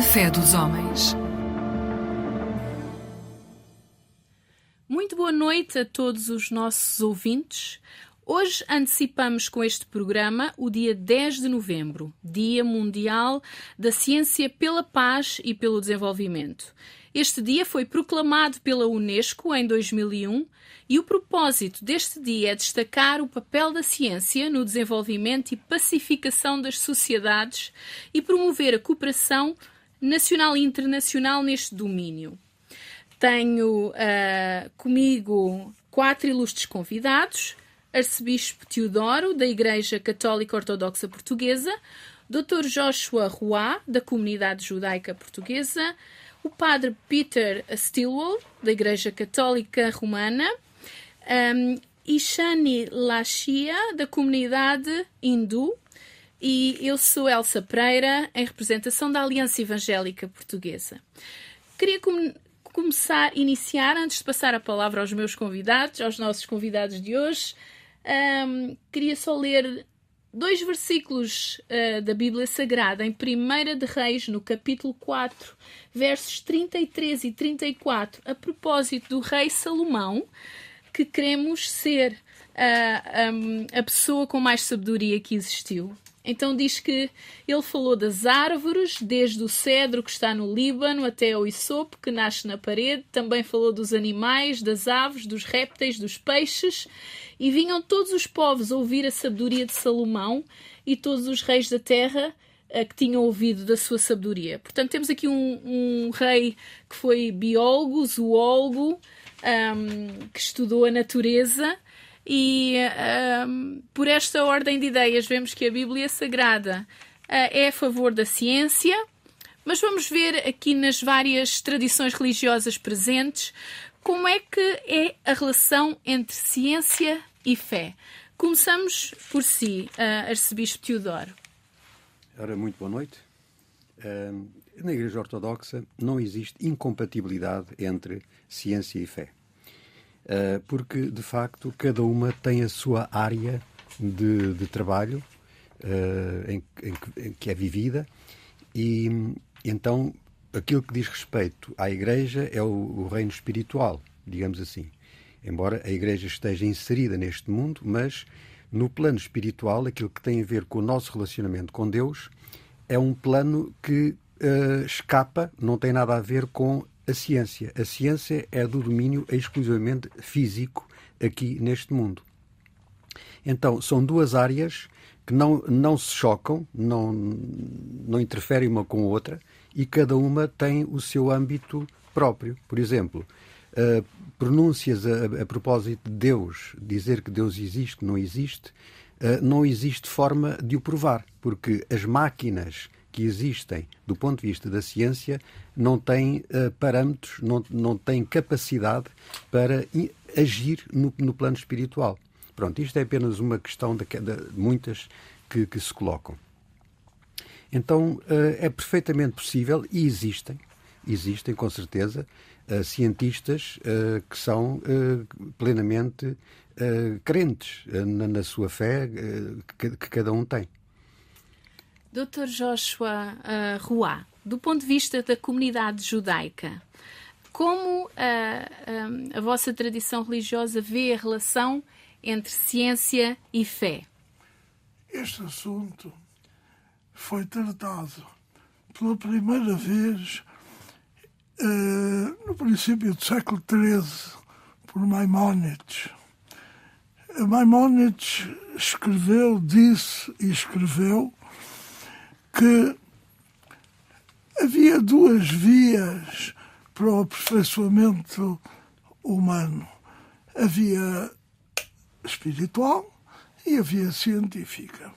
A fé dos homens. Muito boa noite a todos os nossos ouvintes. Hoje antecipamos com este programa o dia 10 de novembro, Dia Mundial da Ciência pela Paz e pelo Desenvolvimento. Este dia foi proclamado pela Unesco em 2001 e o propósito deste dia é destacar o papel da ciência no desenvolvimento e pacificação das sociedades e promover a cooperação nacional e internacional neste domínio. Tenho comigo 4 ilustres convidados: Arcebispo Teodoro, da Igreja Católica Ortodoxa Portuguesa, Dr. Joshua Roy, da Comunidade Judaica Portuguesa, o Padre Peter Stilwell, da Igreja Católica Romana, e Shani Lashia, da Comunidade Hindu, e eu sou Elsa Pereira, em representação da Aliança Evangélica Portuguesa. Queria iniciar, antes de passar a palavra aos meus convidados, aos nossos convidados de hoje, queria só ler 2 versículos da Bíblia Sagrada, em 1 de Reis, no capítulo 4, versos 33 e 34, a propósito do rei Salomão, que queremos ser a pessoa com mais sabedoria que existiu. Então diz que ele falou das árvores, desde o cedro que está no Líbano até o hisopo que nasce na parede. Também falou dos animais, das aves, dos répteis, dos peixes. E vinham todos os povos ouvir a sabedoria de Salomão e todos os reis da terra que tinham ouvido da sua sabedoria. Portanto, temos aqui um rei que foi biólogo, zoólogo, que estudou a natureza. E por esta ordem de ideias vemos que a Bíblia Sagrada é a favor da ciência, mas vamos ver aqui nas várias tradições religiosas presentes como é que é a relação entre ciência e fé. Começamos por si, Arcebispo Teodoro. Ora, muito boa noite. Na Igreja Ortodoxa não existe incompatibilidade entre ciência e fé. Porque, de facto, cada uma tem a sua área de trabalho em que é vivida e, então, aquilo que diz respeito à Igreja é o reino espiritual, digamos assim. Embora a Igreja esteja inserida neste mundo, mas no plano espiritual, aquilo que tem a ver com o nosso relacionamento com Deus é um plano que escapa, não tem nada a ver com a ciência. A ciência é do domínio exclusivamente físico aqui neste mundo. Então, são 2 áreas que não se chocam, não interferem uma com a outra e cada uma tem o seu âmbito próprio. Por exemplo, pronúncias a propósito de Deus, dizer que Deus existe, não existe forma de o provar, porque as máquinas que existem do ponto de vista da ciência não têm parâmetros, não têm capacidade para agir no plano espiritual. Pronto, isto é apenas uma questão de muitas que se colocam. Então, é perfeitamente possível, e existem com certeza, cientistas que são plenamente crentes na sua fé que cada um tem. Dr. Joshua Roy, do ponto de vista da comunidade judaica, como a vossa tradição religiosa vê a relação entre ciência e fé? Este assunto foi tratado pela primeira vez no princípio do século XIII por Maimónides. Maimónides disse e escreveu que havia 2 vias para o aperfeiçoamento humano. Havia espiritual e havia científica,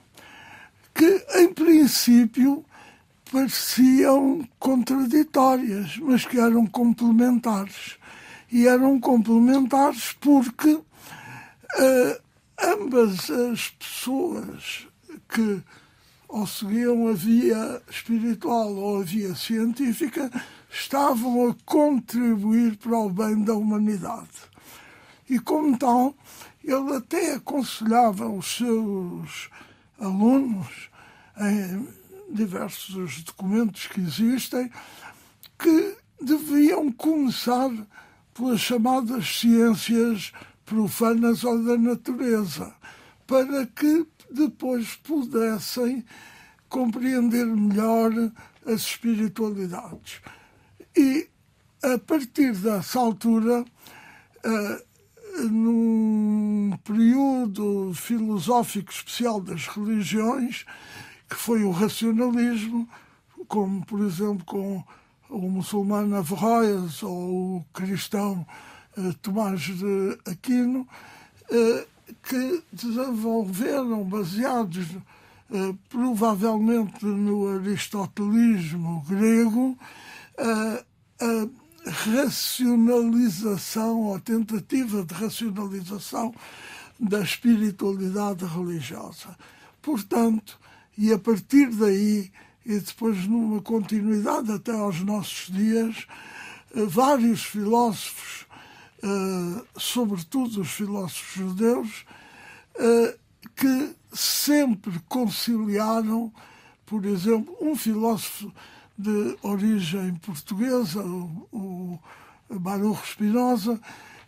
que em princípio pareciam contraditórias, mas que eram complementares. E eram complementares porque ambas as pessoas que ou seguiam a via espiritual ou a via científica estavam a contribuir para o bem da humanidade. E como tal, ele até aconselhava os seus alunos diversos documentos que existem, que deviam começar pelas chamadas ciências profanas ou da natureza, para que depois pudessem compreender melhor as espiritualidades. E, a partir dessa altura, num período filosófico especial das religiões, que foi o racionalismo, como, por exemplo, com o muçulmano Averroes ou o cristão Tomás de Aquino, que desenvolveram, baseados provavelmente no aristotelismo grego, a racionalização, ou tentativa de racionalização da espiritualidade religiosa. Portanto, e a partir daí, e depois numa continuidade até aos nossos dias, vários filósofos, sobretudo os filósofos judeus, que sempre conciliaram, por exemplo, um filósofo de origem portuguesa, o Baruch Spinoza,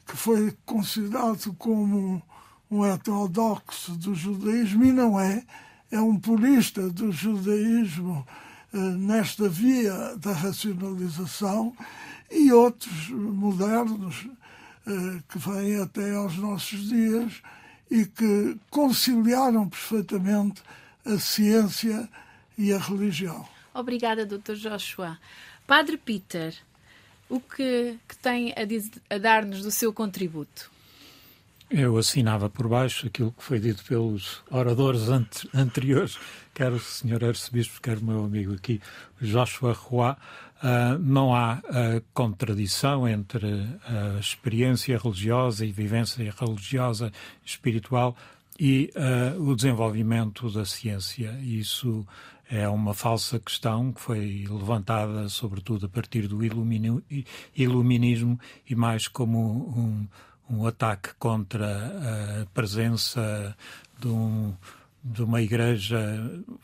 que foi considerado como um heterodoxo do judaísmo, e não é um purista do judaísmo nesta via da racionalização, e outros modernos que vêm até aos nossos dias e que conciliaram perfeitamente a ciência e a religião. Obrigada, Dr. Joshua. Padre Peter, o que tem a dar-nos do seu contributo? Eu assinava por baixo aquilo que foi dito pelos oradores anteriores, quer o Sr. Arcebispo, quer o meu amigo aqui, Joshua Roy. Não há contradição entre a experiência religiosa e vivência religiosa espiritual e o desenvolvimento da ciência. Isso é uma falsa questão que foi levantada, sobretudo, a partir do iluminismo e mais como um ataque contra a presença de uma igreja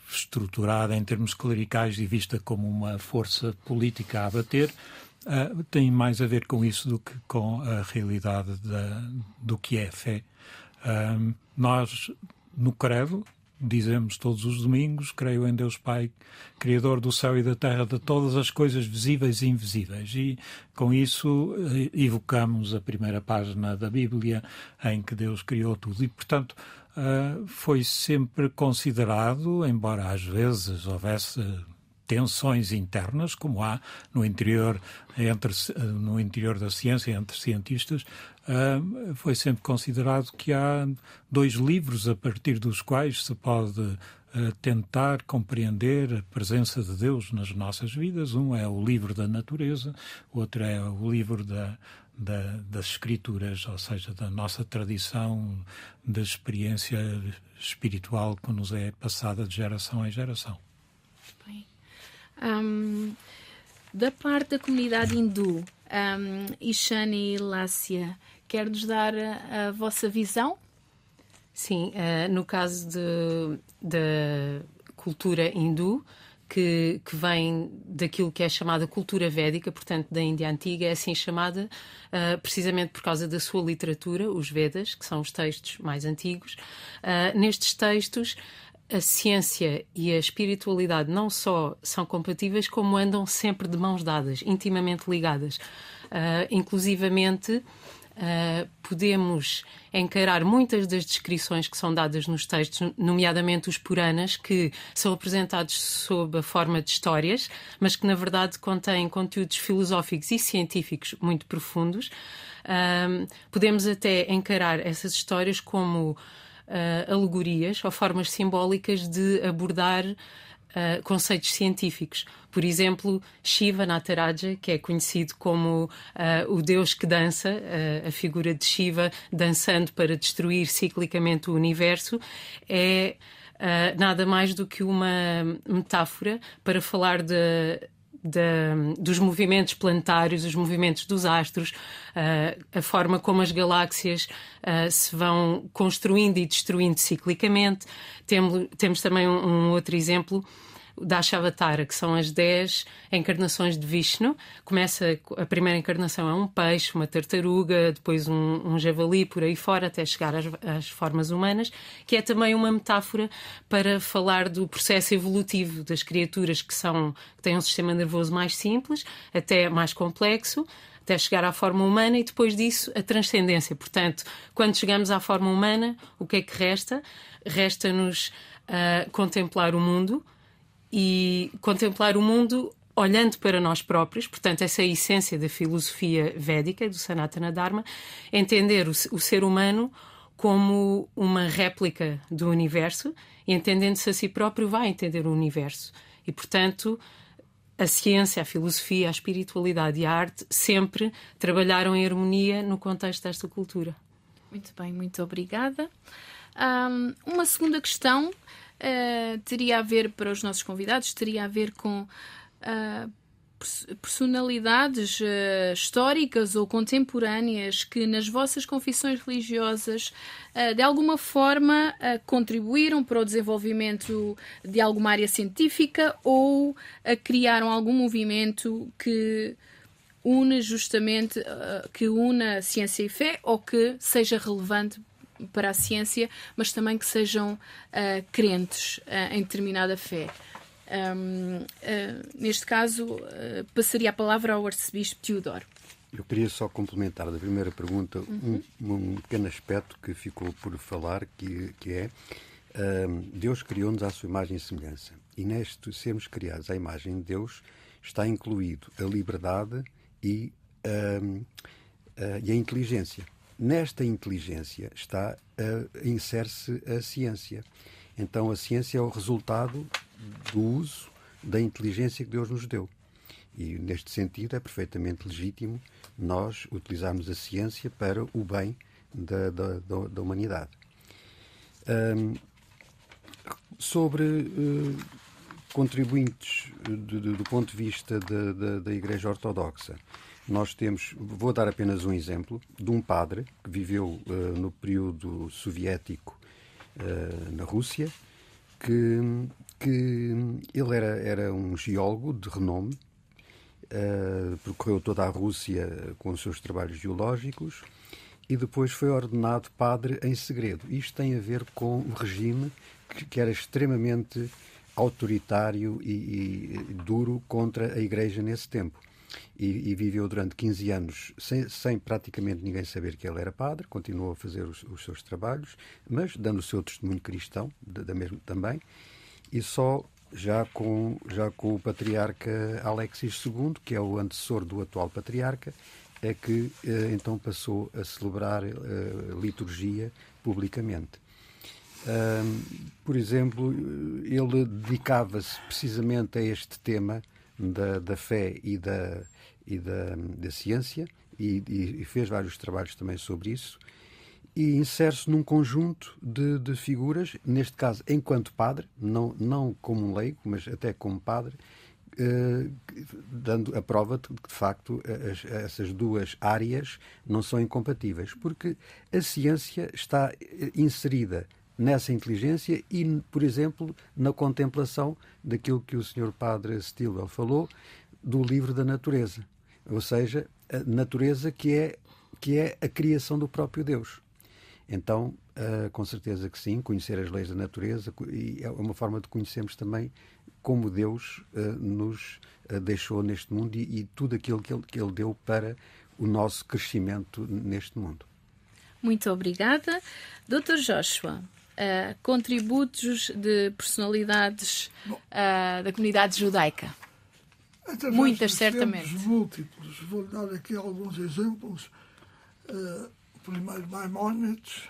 estruturada em termos clericais e vista como uma força política a abater. Tem mais a ver com isso do que com a realidade do que é a fé. Nós, no Credo, dizemos todos os domingos: creio em Deus Pai, Criador do céu e da terra, de todas as coisas visíveis e invisíveis. E com isso evocamos a primeira página da Bíblia, em que Deus criou tudo. E, portanto, foi sempre considerado, embora às vezes houvesse tensões internas, como há no interior da ciência, entre cientistas, foi sempre considerado que há dois livros a partir dos quais se pode tentar compreender a presença de Deus nas nossas vidas. Um é o livro da natureza, o outro é o livro das Escrituras, ou seja, da nossa tradição da experiência espiritual que nos é passada de geração em geração. Bem. Da parte da comunidade hindu, Ishani e Lácia, quer-nos dar a vossa visão? Sim, no caso da cultura hindu, que vem daquilo que é chamada cultura védica, portanto da Índia Antiga, é assim chamada precisamente por causa da sua literatura, os Vedas, que são os textos mais antigos. Nestes textos, a ciência e a espiritualidade não só são compatíveis, como andam sempre de mãos dadas, intimamente ligadas. Inclusivamente, podemos encarar muitas das descrições que são dadas nos textos, nomeadamente os Puranas, que são apresentados sob a forma de histórias, mas que na verdade contêm conteúdos filosóficos e científicos muito profundos. Podemos até encarar essas histórias como alegorias ou formas simbólicas de abordar conceitos científicos. Por exemplo, Shiva Nataraja, que é conhecido como o deus que dança, a figura de Shiva dançando para destruir ciclicamente o universo, é nada mais do que uma metáfora para falar dos movimentos planetários, os movimentos dos astros, a forma como as galáxias se vão construindo e destruindo ciclicamente. Temos também um outro exemplo o Dashavatara, que são as 10 encarnações de Vishnu. A primeira encarnação é um peixe, uma tartaruga, depois um javali, por aí fora, até chegar às formas humanas, que é também uma metáfora para falar do processo evolutivo das criaturas que têm um sistema nervoso mais simples, até mais complexo, até chegar à forma humana, e depois disso a transcendência. Portanto, quando chegamos à forma humana, o que é que resta? Resta-nos contemplar o mundo, e contemplar o mundo olhando para nós próprios. Portanto, essa é a essência da filosofia védica, do Sanatana Dharma, entender o ser humano como uma réplica do universo, e entendendo-se a si próprio vai entender o universo. E, portanto, a ciência, a filosofia, a espiritualidade e a arte sempre trabalharam em harmonia no contexto desta cultura. Muito bem, muito obrigada. Uma segunda questão teria a ver, para os nossos convidados, teria a ver com personalidades históricas ou contemporâneas que nas vossas confissões religiosas de alguma forma contribuíram para o desenvolvimento de alguma área científica ou criaram algum movimento que une justamente, que una ciência e fé, ou que seja relevante para a ciência, mas também que sejam crentes em determinada fé. Neste caso, passaria a palavra ao arcebispo Teodoro. Eu queria só complementar da primeira pergunta um pequeno aspecto que ficou por falar, que é Deus criou-nos à sua imagem e semelhança. E neste sermos criados à imagem de Deus está incluído a liberdade e a inteligência. Nesta inteligência insere-se a ciência. Então a ciência é o resultado do uso da inteligência que Deus nos deu. E neste sentido é perfeitamente legítimo nós utilizarmos a ciência para o bem da humanidade. Sobre contribuintes do ponto de vista da Igreja Ortodoxa, nós vou dar apenas um exemplo de um padre que viveu no período soviético na Rússia, que ele era um geólogo de renome, percorreu toda a Rússia com os seus trabalhos geológicos e depois foi ordenado padre em segredo. Isto tem a ver com um regime que era extremamente autoritário e duro contra a Igreja nesse tempo. E viveu durante 15 anos sem praticamente ninguém saber que ele era padre, continuou a fazer os seus trabalhos, mas dando o seu testemunho cristão também, e só já com o patriarca Alexis II, que é o antecessor do atual patriarca, é que então passou a celebrar liturgia publicamente. Por exemplo, ele dedicava-se precisamente a este tema da fé e da ciência, e fez vários trabalhos também sobre isso, e insere-se num conjunto de figuras, neste caso enquanto padre, não como um leigo, mas até como padre, dando a prova de que, de facto, essas duas áreas não são incompatíveis, porque a ciência está inserida nessa inteligência e, por exemplo, na contemplação daquilo que o Sr. Padre Stilwell falou, do livro da natureza. Ou seja, a natureza que é a criação do próprio Deus. Então, com certeza que sim, conhecer as leis da natureza é uma forma de conhecermos também como Deus nos deixou neste mundo e tudo aquilo que Ele deu para o nosso crescimento neste mundo. Muito obrigada. Dr. Joshua, contributos de personalidades da comunidade judaica? Muitas, certamente. Múltiplos. Vou dar aqui alguns exemplos. Primeiro, Maimónides,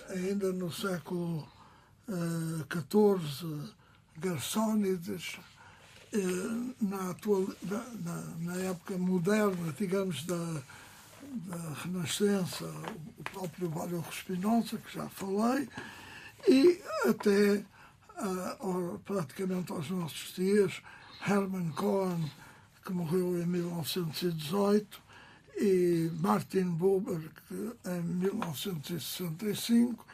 ainda no século XIV, Gersónides, na época moderna, digamos, da Renascença, o próprio Baruch Spinoza, que já falei, e até praticamente aos nossos dias, Hermann Cohen, que morreu em 1918, e Martin Buber, que em 1965,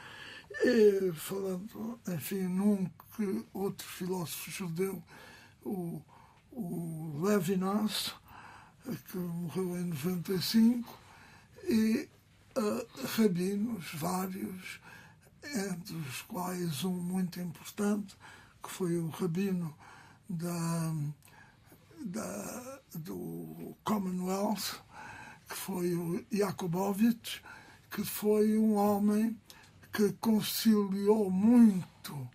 E falando, enfim, num que outro filósofo judeu, o Levinas, que morreu em 95, e rabinos vários, entre os quais um muito importante, que foi o rabino do Commonwealth, que foi o Jakobovich, que foi um homem que conciliou muito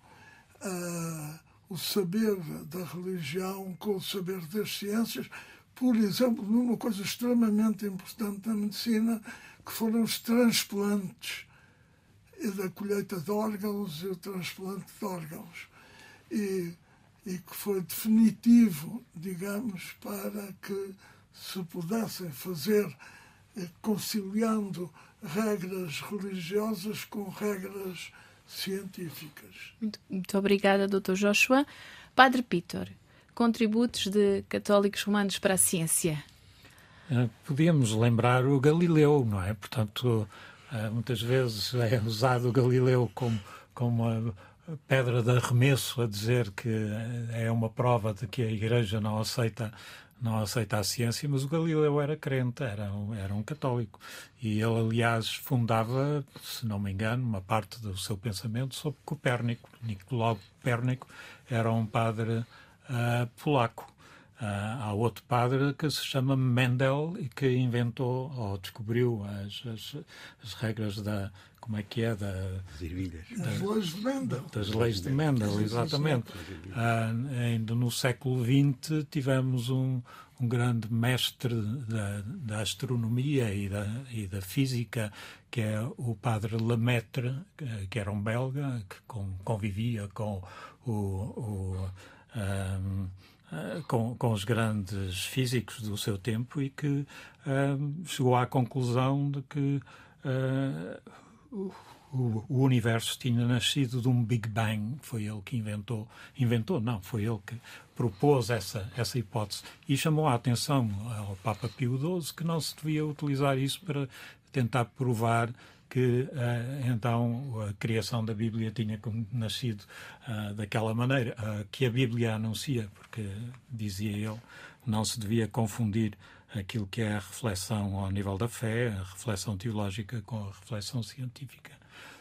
o saber da religião com o saber das ciências, por exemplo, numa coisa extremamente importante na medicina, que foram os transplantes, e da colheita de órgãos e o transplante de órgãos. E que foi definitivo, digamos, para que se pudessem fazer, conciliando regras religiosas com regras científicas. Muito obrigada, Dr. Joshua. Padre Pítor, contributos de católicos romanos para a ciência. Podíamos lembrar o Galileu, não é? Portanto, muitas vezes é usado o Galileu como a pedra de arremesso a dizer que é uma prova de que a Igreja não aceita a ciência, mas o Galileu era crente, era um católico. E ele, aliás, fundava, se não me engano, uma parte do seu pensamento sobre Copérnico. Nicolau Copérnico era um padre polaco. Há outro padre que se chama Mendel e que inventou ou descobriu as regras como é que é? As ervilhas. Das leis de Mendel, exatamente. Ainda no século XX tivemos um grande mestre da astronomia e da física, que é o padre Lemaitre, que era um belga, que convivia com com os grandes físicos do seu tempo e que chegou à conclusão de que o universo tinha nascido de um Big Bang. Foi ele que foi ele que propôs essa hipótese e chamou a atenção ao Papa Pio XII que não se devia utilizar isso para tentar provar que então a criação da Bíblia tinha nascido daquela maneira, que a Bíblia anuncia, porque, dizia ele, não se devia confundir aquilo que é a reflexão ao nível da fé, a reflexão teológica com a reflexão científica.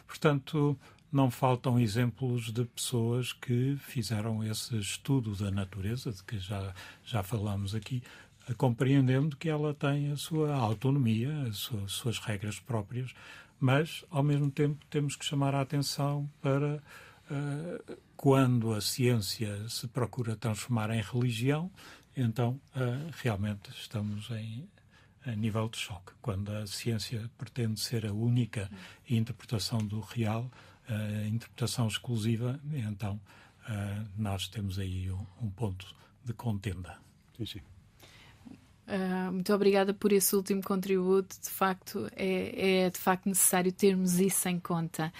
Portanto, não faltam exemplos de pessoas que fizeram esse estudo da natureza, de que já falamos aqui, compreendendo que ela tem a sua autonomia, as suas regras próprias, mas, ao mesmo tempo, temos que chamar a atenção para quando a ciência se procura transformar em religião, então realmente estamos a nível de choque. Quando a ciência pretende ser a única interpretação do real, a interpretação exclusiva, então nós temos aí um ponto de contenda. Sim, sim. Muito obrigada por esse último contributo. De facto, é de facto necessário termos isso em conta.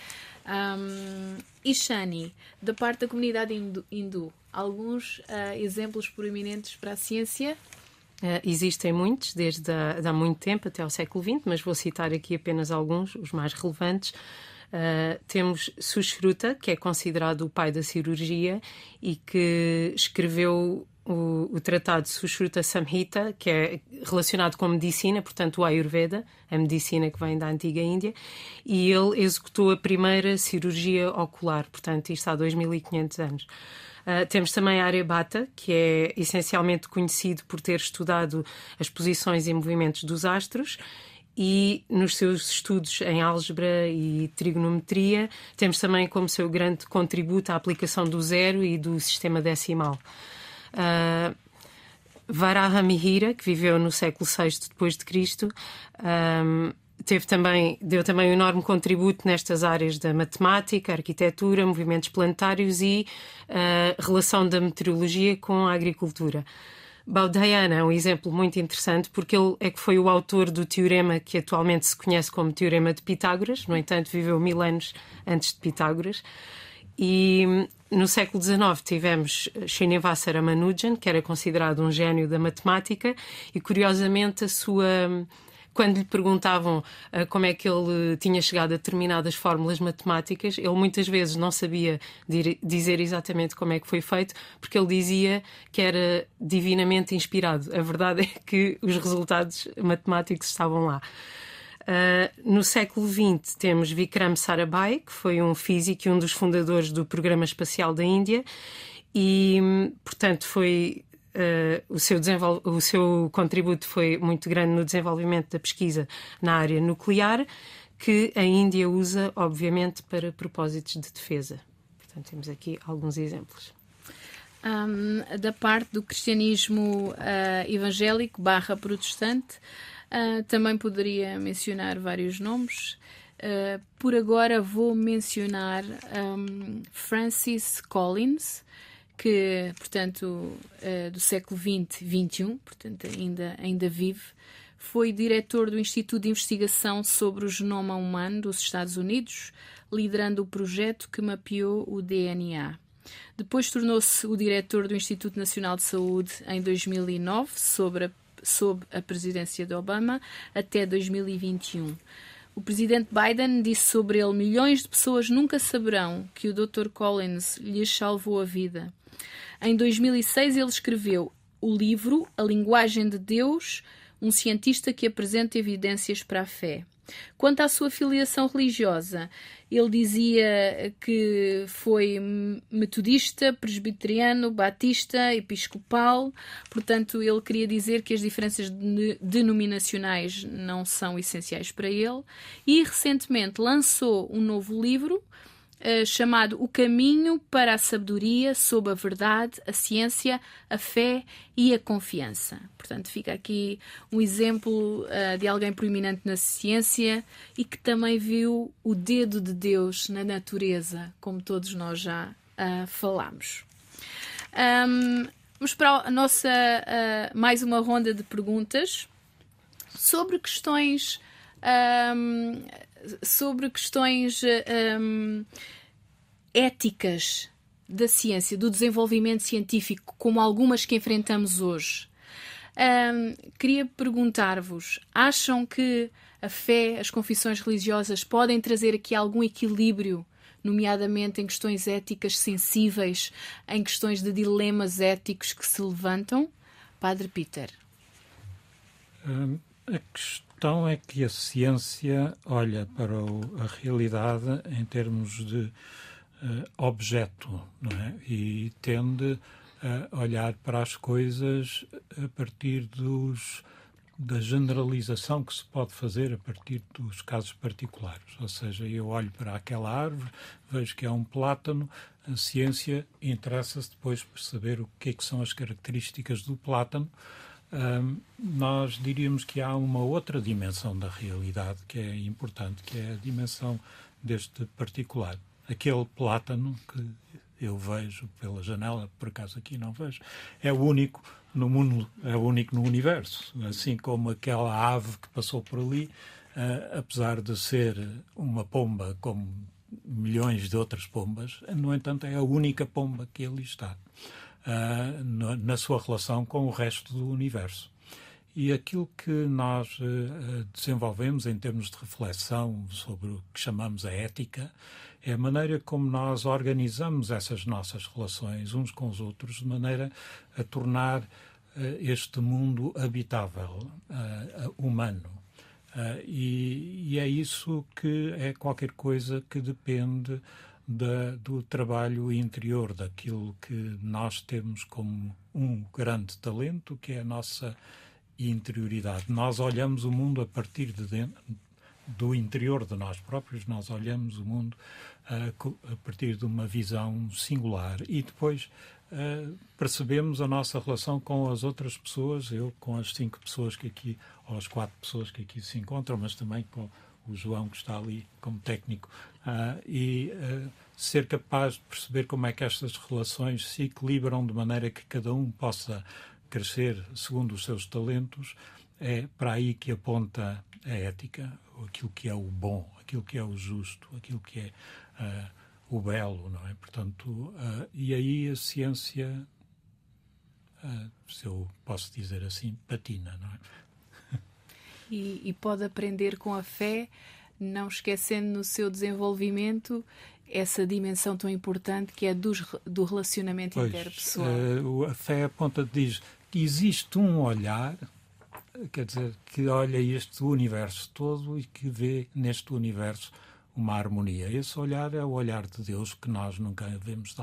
Ishani, da parte da comunidade hindu, alguns exemplos proeminentes para a ciência? Existem muitos, desde há muito tempo até ao século XX, mas vou citar aqui apenas alguns, os mais relevantes. Temos Sushruta, que é considerado o pai da cirurgia e que escreveu o tratado Sushruta Samhita, que é relacionado com medicina, portanto o Ayurveda, a medicina que vem da antiga Índia, e ele executou a primeira cirurgia ocular, portanto isto há 2500 anos. Temos também Aryabhata, que é essencialmente conhecido por ter estudado as posições e movimentos dos astros, e nos seus estudos em álgebra e trigonometria temos também como seu grande contributo a aplicação do zero e do sistema decimal. Varahamihira, que viveu no século VI depois de Cristo, deu também um enorme contributo nestas áreas da matemática, arquitetura, movimentos planetários e relação da meteorologia com a agricultura. Baudhayana é um exemplo muito interessante porque ele é que foi o autor do teorema que atualmente se conhece como Teorema de Pitágoras. No entanto, viveu 1000 anos antes de Pitágoras. E no século XIX tivemos Srinivasa Ramanujan, que era considerado um gênio da matemática, e curiosamente a sua quando lhe perguntavam como é que ele tinha chegado a determinadas fórmulas matemáticas, ele muitas vezes não sabia dizer exatamente como é que foi feito, porque ele dizia que era divinamente inspirado. A verdade é que os resultados matemáticos estavam lá. No século XX temos Vikram Sarabhai, que foi um físico e um dos fundadores do Programa Espacial da Índia, e, portanto, o seu contributo foi muito grande no desenvolvimento da pesquisa na área nuclear, que a Índia usa, obviamente, para propósitos de defesa. Portanto, temos aqui alguns exemplos. Da parte do cristianismo evangélico / protestante, também poderia mencionar vários nomes. Por agora vou mencionar Francis Collins, que, portanto, do século XX, XXI, portanto, ainda vive. Foi diretor do Instituto de Investigação sobre o Genoma Humano dos Estados Unidos, liderando o projeto que mapeou o DNA. Depois tornou-se o diretor do Instituto Nacional de Saúde em 2009, sob a presidência de Obama, até 2021. O presidente Biden disse sobre ele: milhões de pessoas nunca saberão que o Dr. Collins lhes salvou a vida. Em 2006 ele escreveu o livro A Linguagem de Deus, um cientista que apresenta evidências para a fé. Quanto à sua filiação religiosa, ele dizia que foi metodista, presbiteriano, batista, episcopal. Portanto, ele queria dizer que as diferenças denominacionais não são essenciais para ele. E, recentemente, lançou um novo livro chamado O Caminho para a Sabedoria, sob a Verdade, a Ciência, a Fé e a Confiança. Portanto, fica aqui um exemplo de alguém proeminente na ciência e que também viu o dedo de Deus na natureza, como todos nós já falámos. Vamos para a nossa mais uma ronda de perguntas sobre questões éticas da ciência, do desenvolvimento científico, como algumas que enfrentamos hoje. Queria perguntar-vos: acham que a fé, as confissões religiosas podem trazer aqui algum equilíbrio, nomeadamente em questões éticas sensíveis, em questões de dilemas éticos que se levantam? Padre Peter. A questão é que a ciência olha para a realidade em termos de objeto, não é? E tende a olhar para as coisas a partir da generalização que se pode fazer a partir dos casos particulares. Ou seja, eu olho para aquela árvore, vejo que é um plátano, a ciência interessa-se depois por saber o que é que são as características do plátano. Nós diríamos que há uma outra dimensão da realidade que é importante, que é a dimensão deste particular. Aquele plátano que eu vejo pela janela, por acaso aqui não vejo, é o único no mundo, é o único no universo. Assim como aquela ave que passou por ali, apesar de ser uma pomba como milhões de outras pombas, no entanto é a única pomba que ali está. Na sua relação com o resto do universo. E aquilo que nós desenvolvemos em termos de reflexão sobre o que chamamos a ética é a maneira como nós organizamos essas nossas relações uns com os outros de maneira a tornar este mundo habitável, humano. E é isso que é qualquer coisa que depende do trabalho interior, daquilo que nós temos como um grande talento, que é a nossa interioridade. Nós olhamos o mundo a partir de dentro, do interior de nós próprios, nós olhamos o mundo a partir de uma visão singular e depois percebemos a nossa relação com as outras pessoas, eu com as 5 pessoas que aqui, ou as 4 pessoas que aqui se encontram, mas também com o João que está ali como técnico, ser capaz de perceber como é que estas relações se equilibram de maneira que cada um possa crescer segundo os seus talentos, é para aí que aponta a ética, aquilo que é o bom, aquilo que é o justo, aquilo que é o belo, não é? Portanto, e aí a ciência, se eu posso dizer assim, patina, não é? e pode aprender com a fé, não esquecendo no seu desenvolvimento essa dimensão tão importante que é do relacionamento interpessoal. A fé aponta, diz que existe um olhar, quer dizer, que olha este universo todo e que vê neste universo uma harmonia. Esse olhar é o olhar de Deus que nós nunca devemos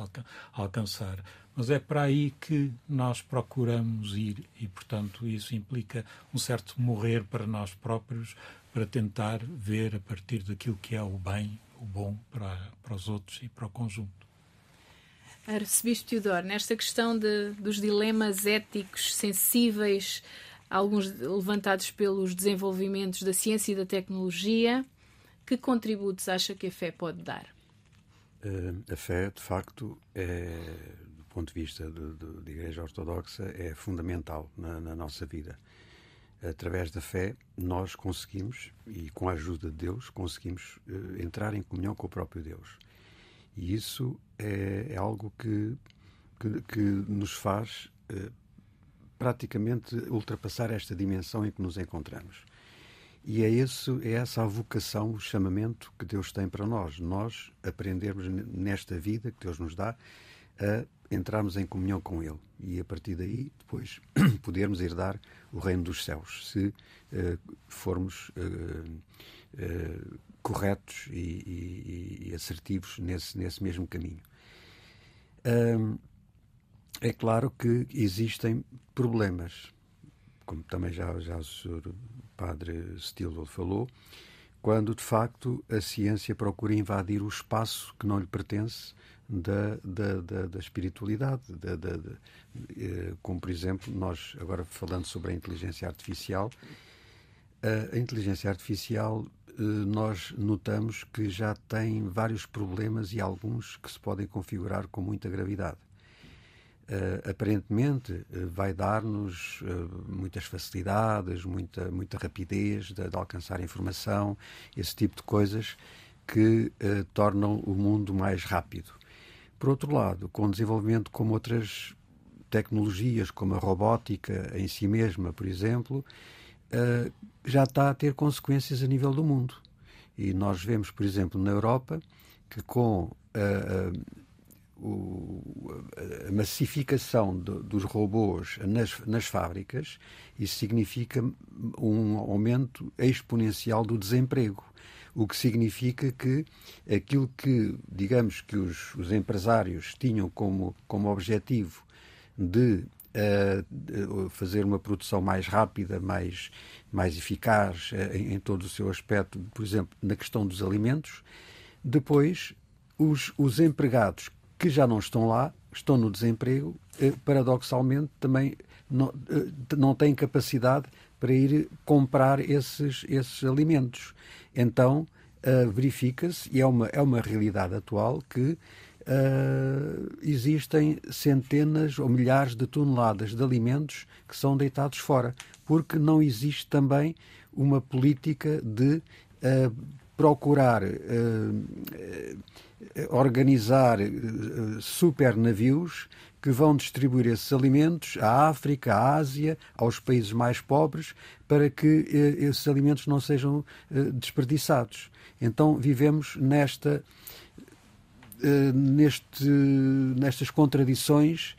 alcançar. Mas é para aí que nós procuramos ir e, portanto, isso implica um certo morrer para nós próprios, para tentar ver a partir daquilo que é o bem, o bom para os outros e para o conjunto. Arcebispo Teodoro, nesta questão dos dilemas éticos sensíveis, alguns levantados pelos desenvolvimentos da ciência e da tecnologia, que contributos acha que a fé pode dar? A fé, de facto, do ponto de vista da Igreja Ortodoxa, é fundamental na nossa vida. Através da fé, nós conseguimos, e com a ajuda de Deus, conseguimos entrar em comunhão com o próprio Deus. E isso é algo que nos faz praticamente ultrapassar esta dimensão em que nos encontramos. E é essa a vocação, o chamamento que Deus tem para nós. Nós aprendermos nesta vida que Deus nos dá a entrarmos em comunhão com Ele. E a partir daí, depois, podermos herdar o reino dos céus, se formos corretos e assertivos nesse mesmo caminho. É claro que existem problemas, como também já o Sr. Padre Stilwell falou, quando de facto a ciência procura invadir o espaço que não lhe pertence da espiritualidade, como por exemplo, nós agora falando sobre a inteligência artificial, nós notamos que já tem vários problemas e alguns que se podem configurar com muita gravidade. Aparentemente vai dar-nos muitas facilidades, muita rapidez de alcançar informação, esse tipo de coisas que tornam o mundo mais rápido. Por outro lado, com desenvolvimento como outras tecnologias, como a robótica em si mesma, por exemplo, já está a ter consequências a nível do mundo. E nós vemos, por exemplo, na Europa, que com a massificação dos robôs nas fábricas, isso significa um aumento exponencial do desemprego, o que significa que aquilo que, digamos, que os empresários tinham como objetivo de fazer uma produção mais rápida, mais eficaz em todo o seu aspecto, por exemplo, na questão dos alimentos, depois os empregados que já não estão lá, estão no desemprego, paradoxalmente também não têm capacidade para ir comprar esses alimentos. Então, verifica-se, e é uma realidade atual, que existem centenas ou milhares de toneladas de alimentos que são deitados fora, porque não existe também uma política de procurar organizar super navios que vão distribuir esses alimentos à África, à Ásia, aos países mais pobres, para que esses alimentos não sejam desperdiçados. Então vivemos nestas contradições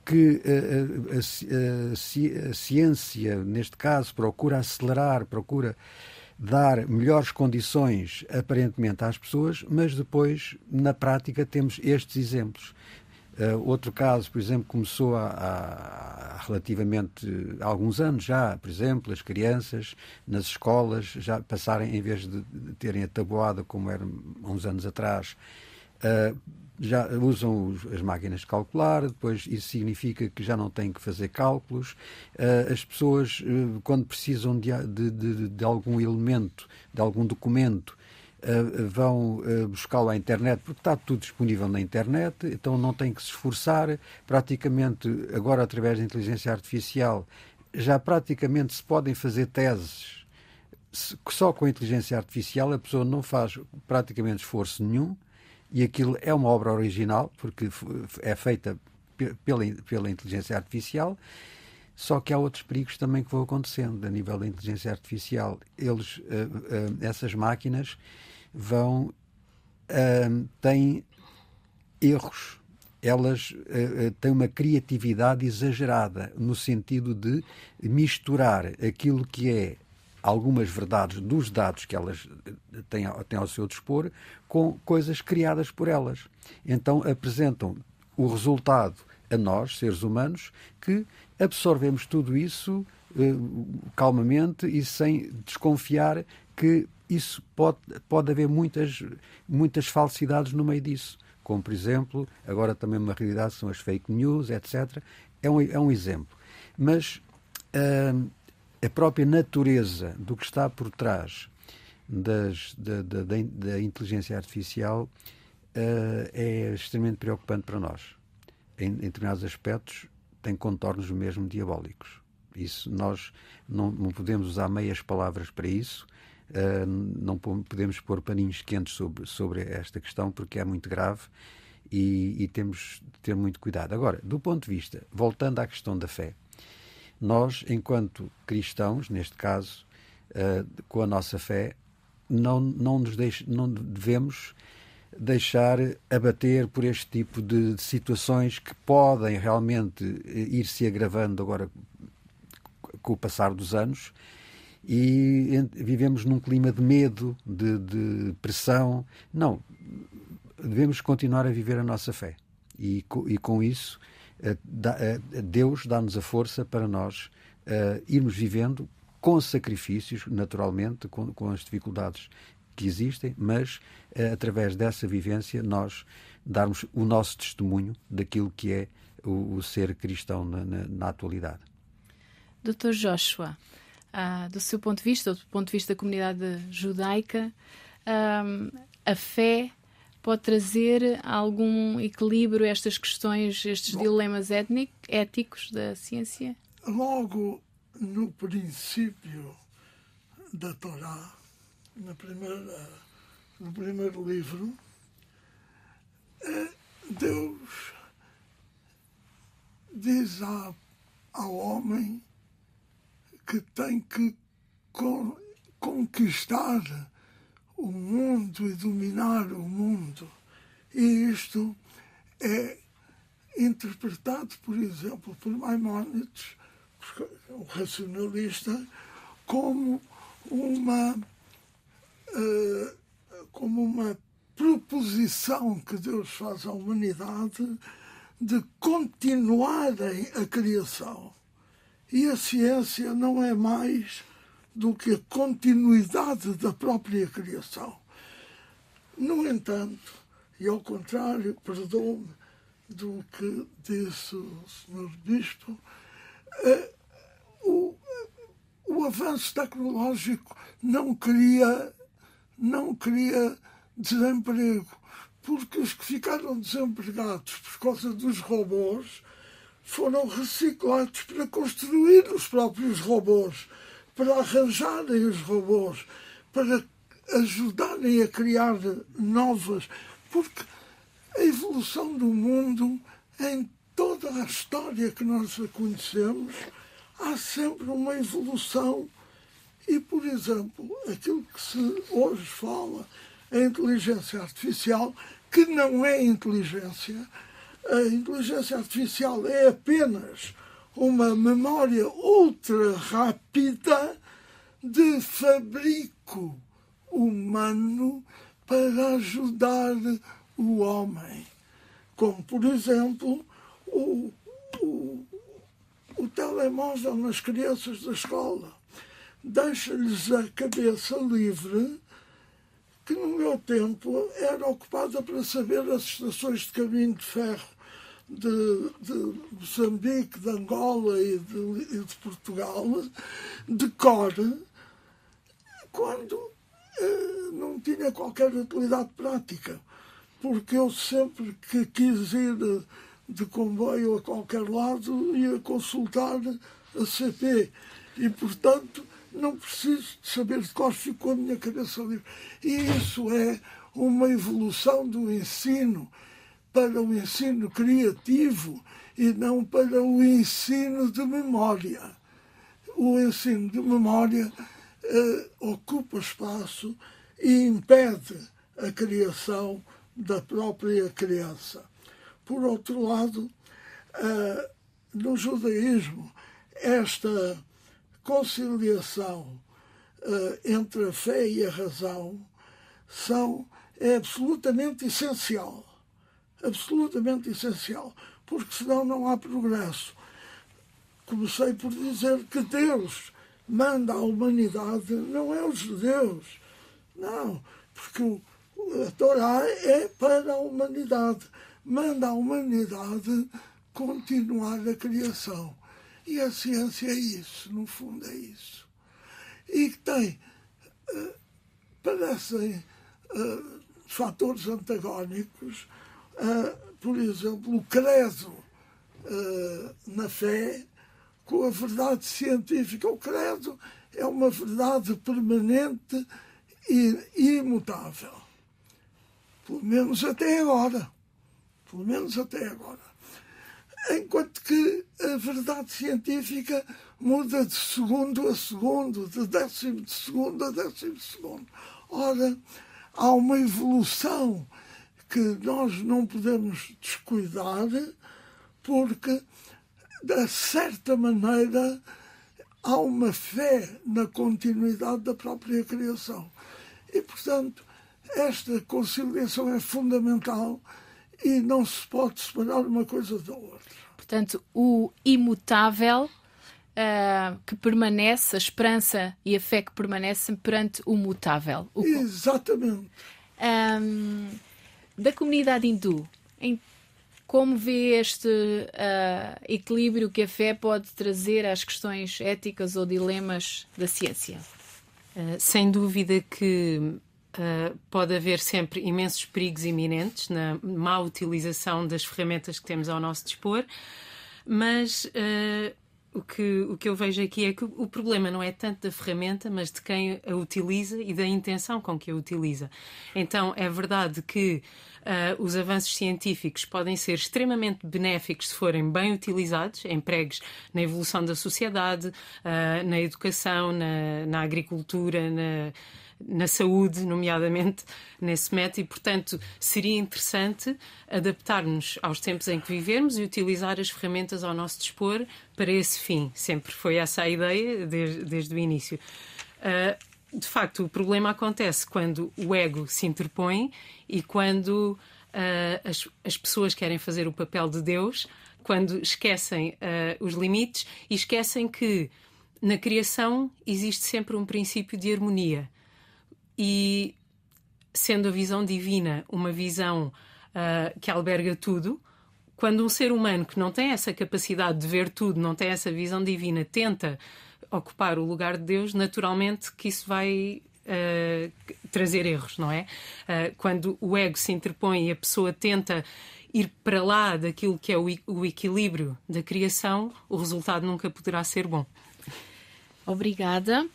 que a ciência, neste caso, procura acelerar, procura dar melhores condições, aparentemente, às pessoas, mas depois, na prática, temos estes exemplos. Outro caso, por exemplo, começou há relativamente alguns anos já, por exemplo, as crianças nas escolas já passarem, em vez de terem a tabuada como era há uns anos atrás, já usam as máquinas de calcular, depois isso significa que já não têm que fazer cálculos. As pessoas, quando precisam de algum elemento, de algum documento, vão buscá-lo à internet, porque está tudo disponível na internet, então não têm que se esforçar. Praticamente, agora através da inteligência artificial, já praticamente se podem fazer teses só com a inteligência artificial, a pessoa não faz praticamente esforço nenhum, e aquilo é uma obra original, porque é feita pela inteligência artificial. Só que há outros perigos também que vão acontecendo a nível da inteligência artificial. Essas máquinas têm erros. Elas têm uma criatividade exagerada no sentido de misturar aquilo que é algumas verdades dos dados que elas têm ao seu dispor com coisas criadas por elas. Então apresentam o resultado a nós, seres humanos, que absorvemos tudo isso calmamente e sem desconfiar que isso pode haver muitas falsidades no meio disso. Como, por exemplo, agora também uma realidade são as fake news, etc. É um exemplo. Mas a própria natureza do que está por trás da inteligência artificial é extremamente preocupante para nós. Em determinados aspectos tem contornos mesmo diabólicos. Isso nós não podemos usar meias palavras para isso. Não podemos pôr paninhos quentes sobre esta questão, porque é muito grave e temos de ter muito cuidado. Agora, do ponto de vista, voltando à questão da fé, nós, enquanto cristãos, neste caso, com a nossa fé, não devemos deixar abater por este tipo de situações que podem realmente ir se agravando agora com o passar dos anos. E vivemos num clima de medo, de pressão. Não, devemos continuar a viver a nossa fé. E com isso, Deus dá-nos a força para nós irmos vivendo com sacrifícios, naturalmente, com as dificuldades que existem, mas através dessa vivência nós darmos o nosso testemunho daquilo que é o ser cristão na atualidade. Dr. Joshua, do seu ponto de vista, ou do ponto de vista da comunidade judaica, a fé pode trazer algum equilíbrio a estas questões, estes dilemas éticos da ciência? Logo no princípio da Torá, no primeiro livro, Deus diz ao homem que tem que conquistar o mundo e dominar o mundo. E isto é interpretado, por exemplo, por Maimónides, o racionalista, como uma proposição que Deus faz à humanidade de continuarem a criação. E a ciência não é mais do que a continuidade da própria criação. No entanto, e ao contrário, perdoe-me do que disse o Sr. Bispo, o avanço tecnológico não cria desemprego, porque os que ficaram desempregados por causa dos robôs foram reciclados para construir os próprios robôs, para arranjarem os robôs, para ajudarem a criar novas, porque a evolução do mundo, em toda a história que nós a conhecemos, há sempre uma evolução. E, por exemplo, aquilo que se hoje fala, a inteligência artificial, que não é inteligência, a inteligência artificial é apenas uma memória ultra rápida de fabrico humano para ajudar o homem. Como, por exemplo, o telemóvel nas crianças da escola. Deixa-lhes a cabeça livre, que no meu tempo era ocupada para saber as estações de caminho de ferro de Moçambique, de Angola e de Portugal, de cor, quando não tinha qualquer utilidade prática, porque eu sempre que quis ir de comboio a qualquer lado ia consultar a CP e, portanto, não preciso de saber de cor, ficou a minha cabeça livre. E isso é uma evolução do ensino para o ensino criativo e não para o ensino de memória. O ensino de memória ocupa espaço e impede a criação da própria criança. Por outro lado, no judaísmo, esta conciliação entre a fé e a razão é absolutamente essencial. Absolutamente essencial. Porque senão não há progresso. Comecei por dizer que Deus manda à humanidade, não é os judeus. Não, porque a Torá é para a humanidade. Manda à humanidade continuar a criação. E a ciência é isso, no fundo é isso. E tem, parecem fatores antagónicos, por exemplo, o credo na fé com a verdade científica. O credo é uma verdade permanente e imutável. Pelo menos até agora. Pelo menos até agora. Enquanto que a verdade científica muda de segundo a segundo, de décimo de segundo a décimo segundo. Ora, há uma evolução que nós não podemos descuidar, porque, de certa maneira, há uma fé na continuidade da própria criação. E, portanto, esta conciliação é fundamental e não se pode separar uma coisa da outra. Portanto, o imutável que permanece, a esperança e a fé que permanecem perante o mutável. Exatamente. Da comunidade hindu, como vê este equilíbrio que a fé pode trazer às questões éticas ou dilemas da ciência? Sem dúvida que pode haver sempre imensos perigos iminentes na má utilização das ferramentas que temos ao nosso dispor, mas o que eu vejo aqui é que o problema não é tanto da ferramenta, mas de quem a utiliza e da intenção com que a utiliza. Então, é verdade que os avanços científicos podem ser extremamente benéficos se forem bem utilizados, empregos na evolução da sociedade, na educação, na agricultura, na saúde, nomeadamente nesse método, e, portanto, seria interessante adaptar-nos aos tempos em que vivemos e utilizar as ferramentas ao nosso dispor para esse fim. Sempre foi essa a ideia desde o início. De facto, o problema acontece quando o ego se interpõe e quando as pessoas querem fazer o papel de Deus, quando esquecem os limites e esquecem que na criação existe sempre um princípio de harmonia. E, sendo a visão divina uma visão que alberga tudo, quando um ser humano que não tem essa capacidade de ver tudo, não tem essa visão divina, tenta ocupar o lugar de Deus, naturalmente que isso vai trazer erros, não é? Quando o ego se interpõe e a pessoa tenta ir para lá daquilo que é o equilíbrio da criação, o resultado nunca poderá ser bom. Obrigada.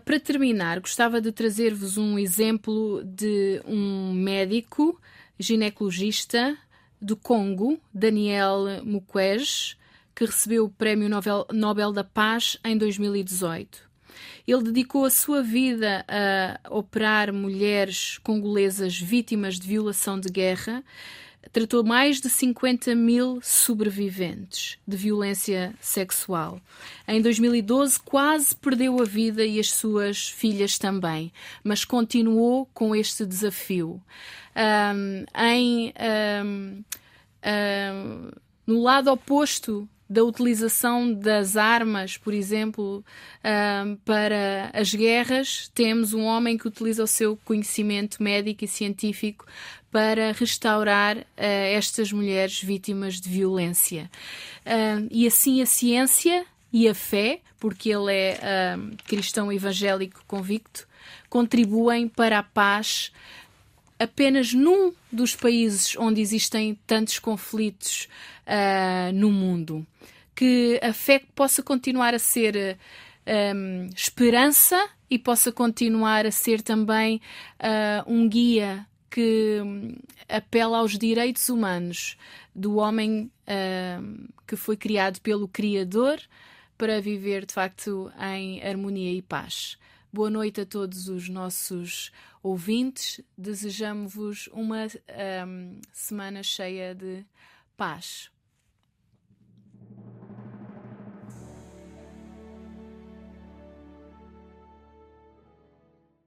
Para terminar, gostava de trazer-vos um exemplo de um médico ginecologista do Congo, Daniel Mukwege, que recebeu o Prémio Nobel da Paz em 2018. Ele dedicou a sua vida a operar mulheres congolesas vítimas de violação de guerra. Tratou mais de 50 mil sobreviventes de violência sexual. Em 2012 quase perdeu a vida e as suas filhas também, mas continuou com este desafio. No lado oposto da utilização das armas, por exemplo, para as guerras, temos um homem que utiliza o seu conhecimento médico e científico para restaurar estas mulheres vítimas de violência. E assim a ciência e a fé, porque ele é cristão evangélico convicto, contribuem para a paz apenas num dos países onde existem tantos conflitos no mundo. Que a fé possa continuar a ser esperança e possa continuar a ser também um guia que apela aos direitos humanos do homem que foi criado pelo Criador para viver, de facto, em harmonia e paz. Boa noite a todos os nossos ouvintes. Desejamos-vos uma semana cheia de paz.